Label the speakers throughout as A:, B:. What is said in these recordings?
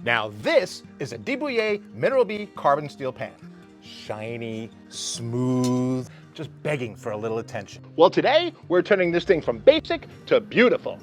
A: Now this is a Debouillé Mineral B carbon steel pan. Shiny, smooth, just begging for a little attention. Well, today we're turning this thing from basic to beautiful.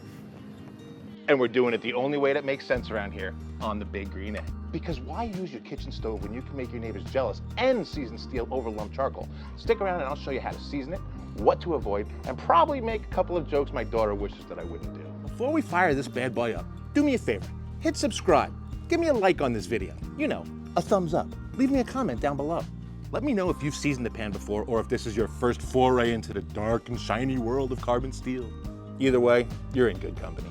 A: And we're doing it the only way that makes sense around here, on the big green egg. Because why use your kitchen stove when you can make your neighbors jealous and season steel over lump charcoal? Stick around and I'll show you how to season it, what to avoid, and probably make a couple of jokes my daughter wishes that I wouldn't do. Before we fire this bad boy up, do me a favor, hit subscribe. Give me a like on this video. You know, a thumbs up. Leave me a comment down below. Let me know if you've seasoned a pan before or if this is your first foray into the dark and shiny world of carbon steel. Either way, you're in good company.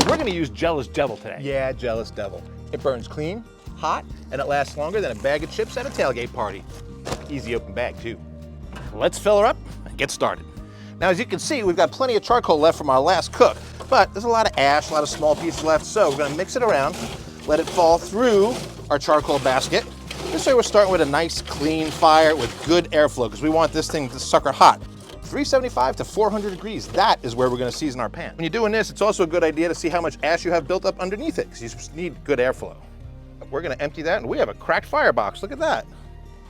A: We're gonna use Jealous Devil today. Yeah, Jealous Devil. It burns clean, hot, and it lasts longer than a bag of chips at a tailgate party. Easy open bag too. Let's fill her up and get started. Now, as you can see, we've got plenty of charcoal left from our last cook, but there's a lot of ash, a lot of small pieces left, so we're gonna mix it around, let it fall through our charcoal basket. This way we're starting with a nice clean fire with good airflow because we want this thing to sucker hot. 375 to 400 degrees, that is where we're gonna season our pan. When you're doing this, it's also a good idea to see how much ash you have built up underneath it because you need good airflow. We're gonna empty that and we have a cracked firebox, look at that.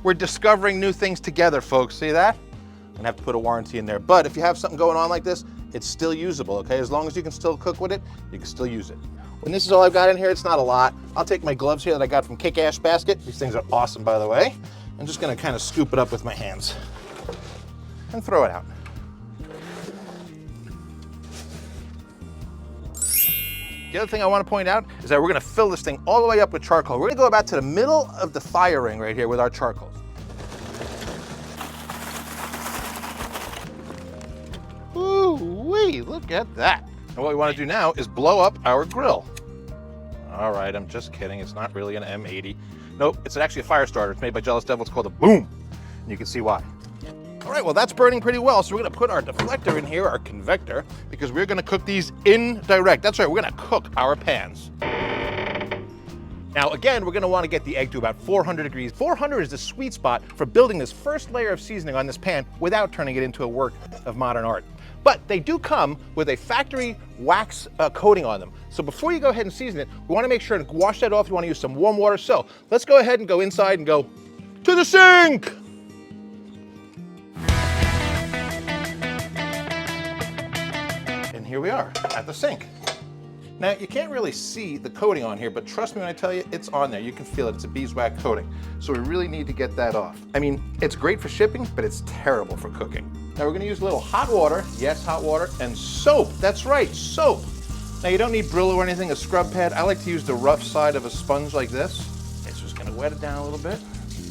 A: We're discovering new things together, folks, see that? I'm gonna have to put a warranty in there, but if you have something going on like this, it's still usable, okay? As long as you can still cook with it, you can still use it. When this is all I've got in here, it's not a lot. I'll take my gloves here that I got from Kick Ash Basket. These things are awesome, by the way. I'm just gonna kind of scoop it up with my hands and throw it out. The other thing I want to point out is that we're gonna fill this thing all the way up with charcoal. We're gonna go about to the middle of the fire ring right here with our charcoals. Ooh-wee, look at that. And what we want to do now is blow up our grill. All right, I'm just kidding. It's not really an M80. Nope, it's actually a fire starter. It's made by Jealous Devil. It's called a Boom. And you can see why. All right, well, that's burning pretty well. So we're gonna put our deflector in here, our convector, because we're gonna cook these indirect. That's right, we're gonna cook our pans. Now, again, we're gonna wanna get the egg to about 400 degrees. 400 is the sweet spot for building this first layer of seasoning on this pan without turning it into a work of modern art. But they do come with a factory wax coating on them. So before you go ahead and season it, we wanna make sure to wash that off. You wanna use some warm water. So let's go ahead and go inside and go to the sink. And here we are at the sink. Now, you can't really see the coating on here, but trust me when I tell you, it's on there. You can feel it, it's a beeswax coating. So we really need to get that off. I mean, it's great for shipping, but it's terrible for cooking. Now we're gonna use a little hot water, yes, hot water, and soap, that's right, soap. Now you don't need Brillo or anything, a scrub pad. I like to use the rough side of a sponge like this. It's just gonna wet it down a little bit.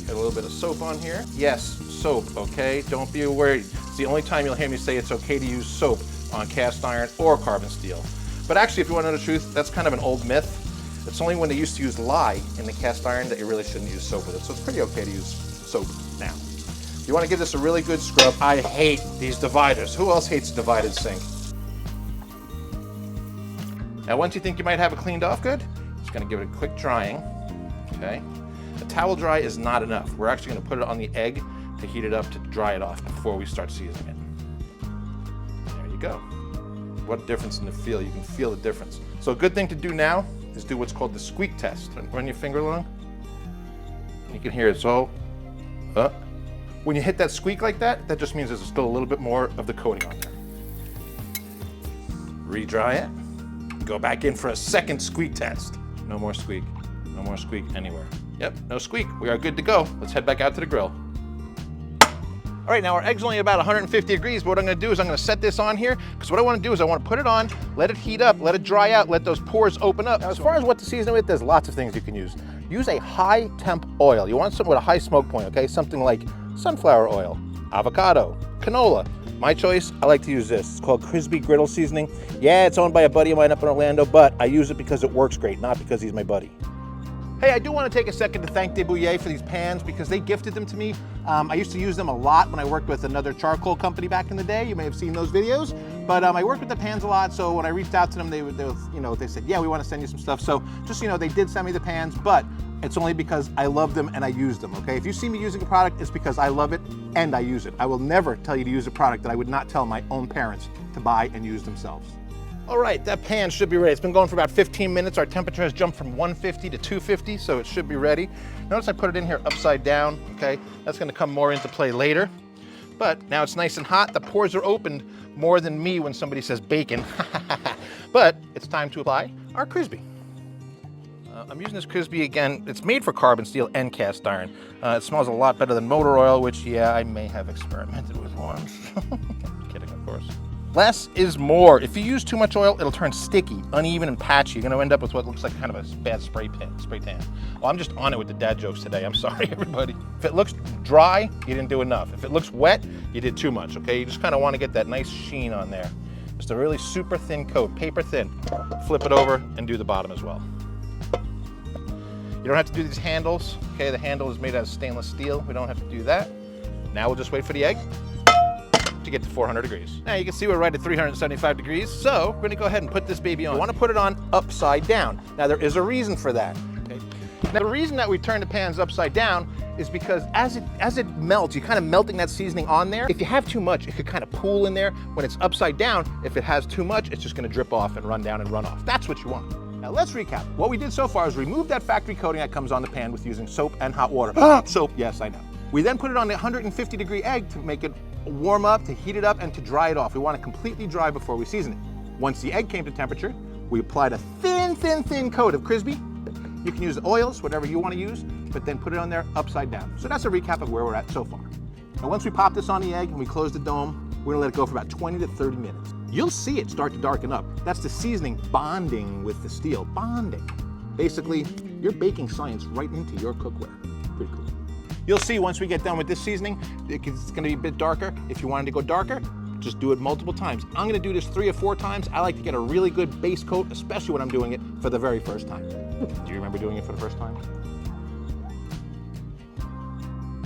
A: Get a little bit of soap on here. Yes, soap, okay? Don't be worried. It's the only time you'll hear me say it's okay to use soap on cast iron or carbon steel. But actually, if you want to know the truth, that's kind of an old myth. It's only when they used to use lye in the cast iron that you really shouldn't use soap with it. So it's pretty okay to use soap now. You want to give this a really good scrub. I hate these dividers. Who else hates a divided sink? Now, once you think you might have it cleaned off good, just going to give it a quick drying, okay? A towel dry is not enough. We're actually going to put it on the egg to heat it up to dry it off before we start seasoning it. There you go. What a difference in the feel. You can feel the difference. So a good thing to do now is do what's called the squeak test. Run your finger along. You can hear it. So, when you hit that squeak like that, that just means there's still a little bit more of the coating on there. Re-dry it. Go back in for a second squeak test. No more squeak. No more squeak anywhere. Yep, no squeak. We are good to go. Let's head back out to the grill. All right, now our egg's only about 150 degrees, but what I'm gonna do is I'm gonna set this on here, because what I wanna do is I wanna put it on, let it heat up, let it dry out, let those pores open up. Now, as far as what to season with, there's lots of things you can use. Use a high temp oil. You want something with a high smoke point, okay? Something like sunflower oil, avocado, canola. My choice, I like to use this. It's called Crisbee Griddle Seasoning. Yeah, it's owned by a buddy of mine up in Orlando, but I use it because it works great, not because he's my buddy. Hey, I do want to take a second to thank Debouillé for these pans because they gifted them to me. I used to use them a lot when I worked with another charcoal company back in the day. You may have seen those videos, but I worked with the pans a lot. So when I reached out to them, they said, yeah, we want to send you some stuff. So just so you know, they did send me the pans, but it's only because I love them and I use them, okay? If you see me using a product, it's because I love it and I use it. I will never tell you to use a product that I would not tell my own parents to buy and use themselves. All right, that pan should be ready. It's been going for about 15 minutes. Our temperature has jumped from 150 to 250, so it should be ready. Notice I put it in here upside down, okay? That's gonna come more into play later. But now it's nice and hot. The pores are opened more than me when somebody says bacon. But it's time to apply our Crisbee. I'm using this Crisbee again. It's made for carbon steel and cast iron. It smells a lot better than motor oil, which, yeah, I may have experimented with once. Kidding, of course. Less is more. If you use too much oil, it'll turn sticky, uneven, and patchy. You're gonna end up with what looks like kind of a bad spray tan. Well, I'm just on it with the dad jokes today. I'm sorry, everybody. If it looks dry, you didn't do enough. If it looks wet, you did too much, okay? You just kind of want to get that nice sheen on there. Just a really super thin coat, paper thin. Flip it over and do the bottom as well. You don't have to do these handles, okay? The handle is made out of stainless steel. We don't have to do that. Now we'll just wait for the egg to get to 400 degrees. Now you can see we're right at 375 degrees, so we're gonna go ahead and put this baby on. We wanna put it on upside down. Now there is a reason for that, okay? Now the reason that we turn the pans upside down is because as it melts, you're kind of melting that seasoning on there. If you have too much, it could kind of pool in there. When it's upside down, if it has too much, it's just gonna drip off and run down and run off. That's what you want. Now let's recap. What we did so far is remove that factory coating that comes on the pan with using soap and hot water. Soap, yes, I know. We then put it on the 150 degree egg to make it warm up, to heat it up, and to dry it off. We want it completely dry before we season it. Once the egg came to temperature, we applied a thin coat of Crisbee. You can use oils, whatever you want to use, but then put it on there upside down. So that's a recap of where we're at so far. Now once we pop this on the egg and we close the dome, we're gonna let it go for about 20 to 30 minutes. You'll see it start to darken up. That's the seasoning bonding with the steel, bonding. Basically, you're baking science right into your cookware. Pretty cool. You'll see once we get done with this seasoning, it's gonna be a bit darker. If you wanted to go darker, just do it multiple times. I'm gonna do this 3 or 4 times. I like to get a really good base coat, especially when I'm doing it for the very first time. Do you remember doing it for the first time?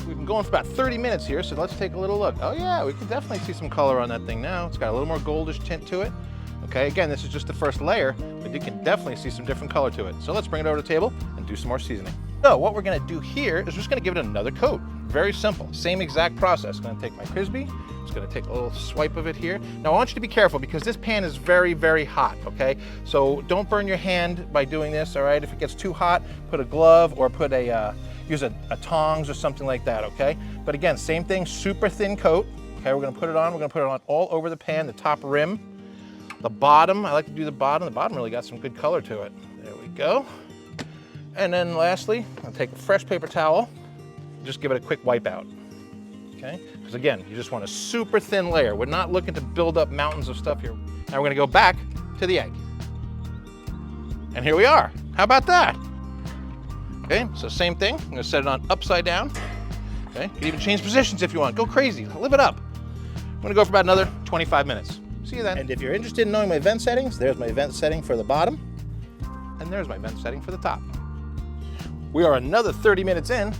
A: We've been going for about 30 minutes here, so let's take a little look. Oh yeah, we can definitely see some color on that thing now. It's got a little more goldish tint to it. Okay, again, this is just the first layer, but you can definitely see some different color to it. So let's bring it over to the table and do some more seasoning. So what we're gonna do here is we're just gonna give it another coat. Very simple, same exact process. Gonna take my Crisbee, just gonna take a little swipe of it here. Now I want you to be careful because this pan is very, very hot, okay? So don't burn your hand by doing this, all right? If it gets too hot, put a glove or put use a tongs or something like that, okay? But again, same thing, super thin coat. Okay, we're gonna put it on all over the pan, the top rim, the bottom. I like to do the bottom. The bottom really got some good color to it. There we go. And then lastly, I'll take a fresh paper towel, just give it a quick wipe out, okay? Because again, you just want a super thin layer. We're not looking to build up mountains of stuff here. Now we're gonna go back to the egg. And here we are. How about that? Okay, so same thing. I'm gonna set it on upside down. Okay, you can even change positions if you want. Go crazy, live it up. I'm gonna go for about another 25 minutes. See you then. And if you're interested in knowing my vent settings, there's my vent setting for the bottom, and there's my vent setting for the top. We are another 30 minutes in.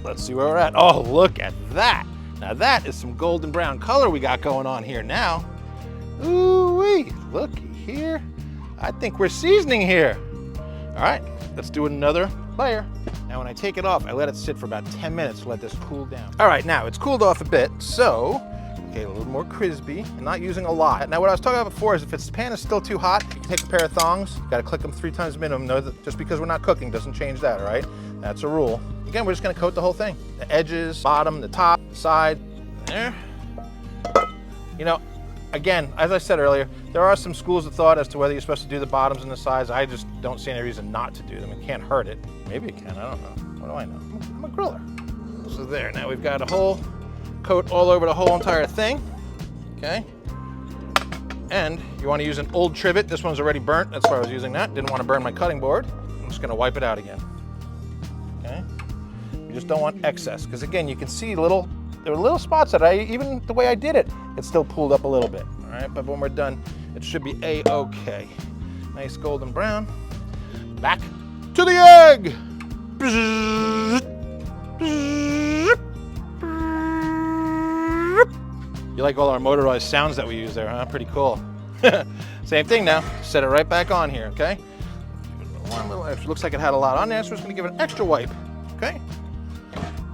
A: Let's see where we're at. Oh, look at that. Now that is some golden brown color we got going on here now. Ooh-wee, looky here. I think we're seasoning here. All right, let's do another layer. Now when I take it off, I let it sit for about 10 minutes to let this cool down. All right, now it's cooled off a bit, so okay, a little more Crisbee. I'm not using a lot. Now what I was talking about before is if the pan is still too hot, you can take a pair of thongs, you gotta click them 3 times minimum. Know that just because we're not cooking doesn't change that, all right? That's a rule. Again, we're just gonna coat the whole thing. The edges, bottom, the top, the side, there. You know, again, as I said earlier, there are some schools of thought as to whether you're supposed to do the bottoms and the sides. I just don't see any reason not to do them. It can't hurt it. Maybe it can, I don't know. What do I know? I'm a griller. So there, now we've got a whole coat all over the whole entire thing, okay? And you want to use an old trivet. This one's already burnt, that's why I was using that. Didn't want to burn my cutting board. I'm just gonna wipe it out again, okay? You just don't want excess, because again, you can see there were little spots that even the way I did it, it still pulled up a little bit, all right? But when we're done, it should be A-okay. Nice golden brown. Back to the egg! You like all our motorized sounds that we use there, huh? Pretty cool. Same thing now. Set it right back on here, okay? One little extra. Looks like it had a lot on there, so we're just gonna give it an extra wipe, okay?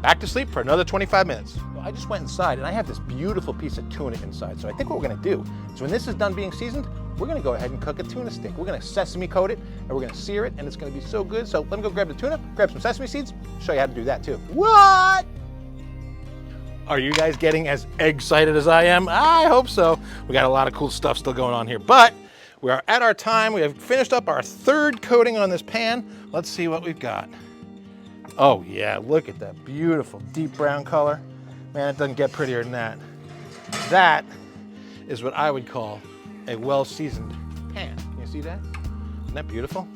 A: Back to sleep for another 25 minutes. I just went inside and I have this beautiful piece of tuna inside. So I think what we're gonna do is when this is done being seasoned, we're gonna go ahead and cook a tuna stick. We're gonna sesame coat it, and we're gonna sear it, and it's gonna be so good. So let me go grab the tuna, grab some sesame seeds, show you how to do that too. What? Are you guys getting as excited as I am? I hope so. We got a lot of cool stuff still going on here, but we are at our time. We have finished up our 3rd coating on this pan. Let's see what we've got. Oh yeah, look at that beautiful deep brown color. Man, it doesn't get prettier than that. That is what I would call a well-seasoned pan. Can you see that? Isn't that beautiful?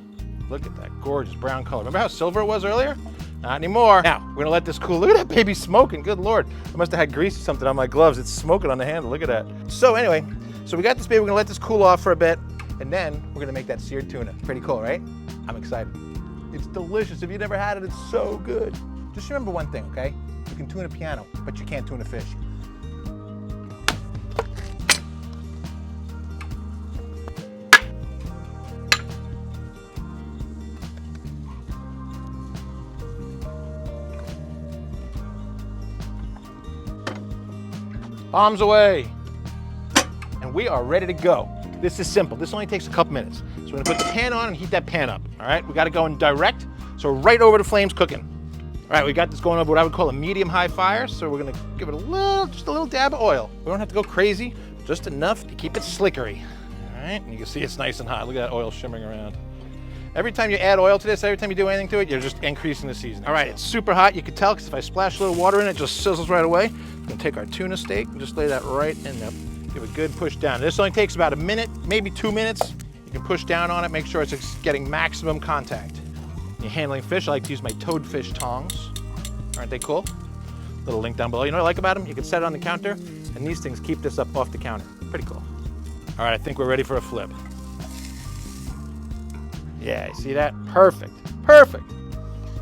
A: Look at that gorgeous brown color. Remember how silver it was earlier? Not anymore. Now, we're gonna let this cool. Look at that baby smoking, good Lord. I must have had grease or something on my gloves. It's smoking on the handle, look at that. So anyway, so we got this baby, we're gonna let this cool off for a bit, and then we're gonna make that seared tuna. Pretty cool, right? I'm excited. It's delicious. If you've never had it, it's so good. Just remember one thing, okay? You can tune a piano, but you can't tune a fish. Bombs away. And we are ready to go. This is simple. This only takes a couple minutes. So we're gonna put the pan on and heat that pan up. All right, we gotta go in direct. So right over the flames cooking. All right, we got this going over what I would call a medium-high fire. So we're gonna give it just a little dab of oil. We don't have to go crazy, just enough to keep it slickery. All right, and you can see it's nice and hot. Look at that oil shimmering around. Every time you add oil to this, every time you do anything to it, you're just increasing the seasoning. All right, it's super hot. You can tell because if I splash a little water in it, it just sizzles right away. We're gonna take our tuna steak and just lay that right in there. Give a good push down. This only takes about a minute, maybe 2 minutes. You can push down on it, make sure it's getting maximum contact. When you're handling fish, I like to use my toadfish tongs. Aren't they cool? Little link down below. You know what I like about them? You can set it on the counter, and these things keep this up off the counter. Pretty cool. All right, I think we're ready for a flip. Yeah, see that? Perfect, perfect.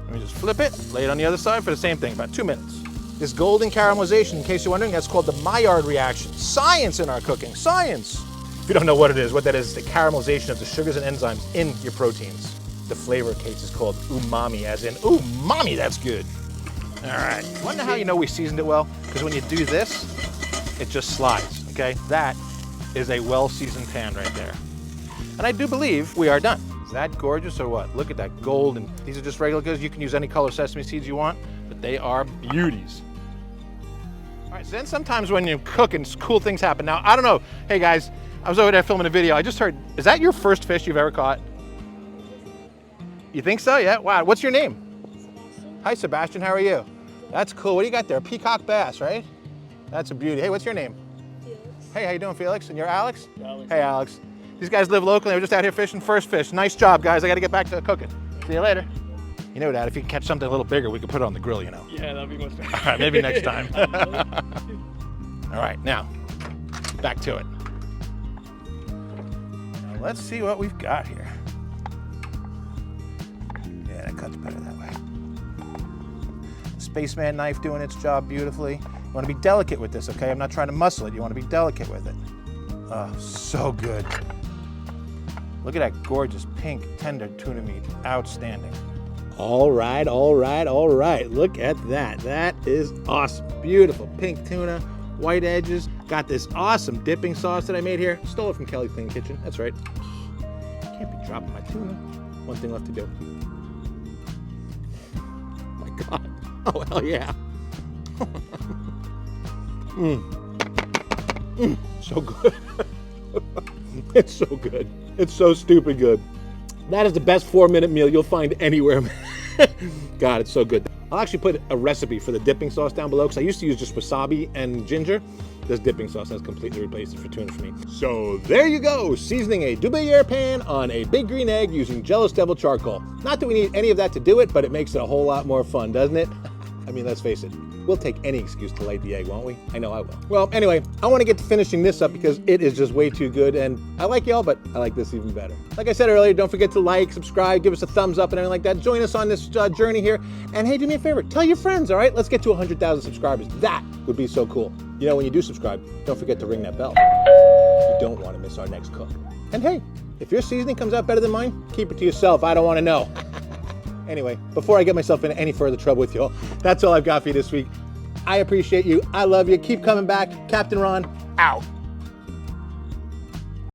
A: Let me just flip it, lay it on the other side for the same thing, about 2 minutes. This golden caramelization, in case you're wondering, that's called the Maillard reaction. Science in our cooking, science. If you don't know what it is, what that is the caramelization of the sugars and enzymes in your proteins. The flavor case is called umami, as in, ooh, mommy, that's good. All right, wonder how you know we seasoned it well? Because when you do this, it just slides, okay? That is a well-seasoned pan right there. And I do believe we are done. Is that gorgeous or what? Look at that gold, and these are just regular goods. You can use any color sesame seeds you want, but they are beauties. All right, so then sometimes when you cook and cool things happen. Now, I don't know. Hey guys, I was over there filming a video. I just heard, is that your first fish you've ever caught? You think so? Yeah, wow. What's your name?
B: Sebastian.
A: Hi, Sebastian, how are you? That's cool. What do you got there? Peacock bass, right? That's a beauty. Hey, what's your name?
B: Felix.
A: Hey, how you doing, Felix? And you're Alex?
C: Alex.
A: Hey, Alex. These guys live locally. They were just out here fishing, first fish. Nice job, guys. I got to get back to cooking. See you later. You know, Dad, if you can catch something a little bigger, we can put it on the grill, you know.
C: Yeah, that'd be much better.
A: All right, maybe next time. All right, now, back to it. Now, let's see what we've got here. Yeah, that cuts better that way. Spaceman knife doing its job beautifully. You want to be delicate with this, okay? I'm not trying to muscle it. You want to be delicate with it. Oh, so good. Look at that gorgeous pink, tender tuna meat. Outstanding. All right, all right, all right. Look at that. That is awesome. Beautiful pink tuna, white edges. Got this awesome dipping sauce that I made here. Stole it from Kelly's Clean Kitchen. That's right. Can't be dropping my tuna. One thing left to do. Oh my God. Oh, hell yeah. So good. It's so good. It's so stupid good. That is the best 4-minute meal you'll find anywhere. God, it's so good. I'll actually put a recipe for the dipping sauce down below because I used to use just wasabi and ginger. This dipping sauce has completely replaced it for tuna for me. So there you go, seasoning a Dubayer pan on a big green egg using Jealous Devil charcoal. Not that we need any of that to do it, but it makes it a whole lot more fun, doesn't it? I mean, let's face it. We'll take any excuse to light the egg, won't we? I know I will. Well, anyway, I want to get to finishing this up because it is just way too good, and I like y'all, but I like this even better. Like I said earlier, don't forget to like, subscribe, give us a thumbs up and everything like that. Join us on this journey here. And hey, do me a favor, tell your friends, all right? Let's get to 100,000 subscribers. That would be so cool. You know, when you do subscribe, don't forget to ring that bell. You don't want to miss our next cook. And hey, if your seasoning comes out better than mine, keep it to yourself. I don't want to know. Anyway, before I get myself into any further trouble with y'all, that's all I've got for you this week. I appreciate you. I love you. Keep coming back. Captain Ron, out.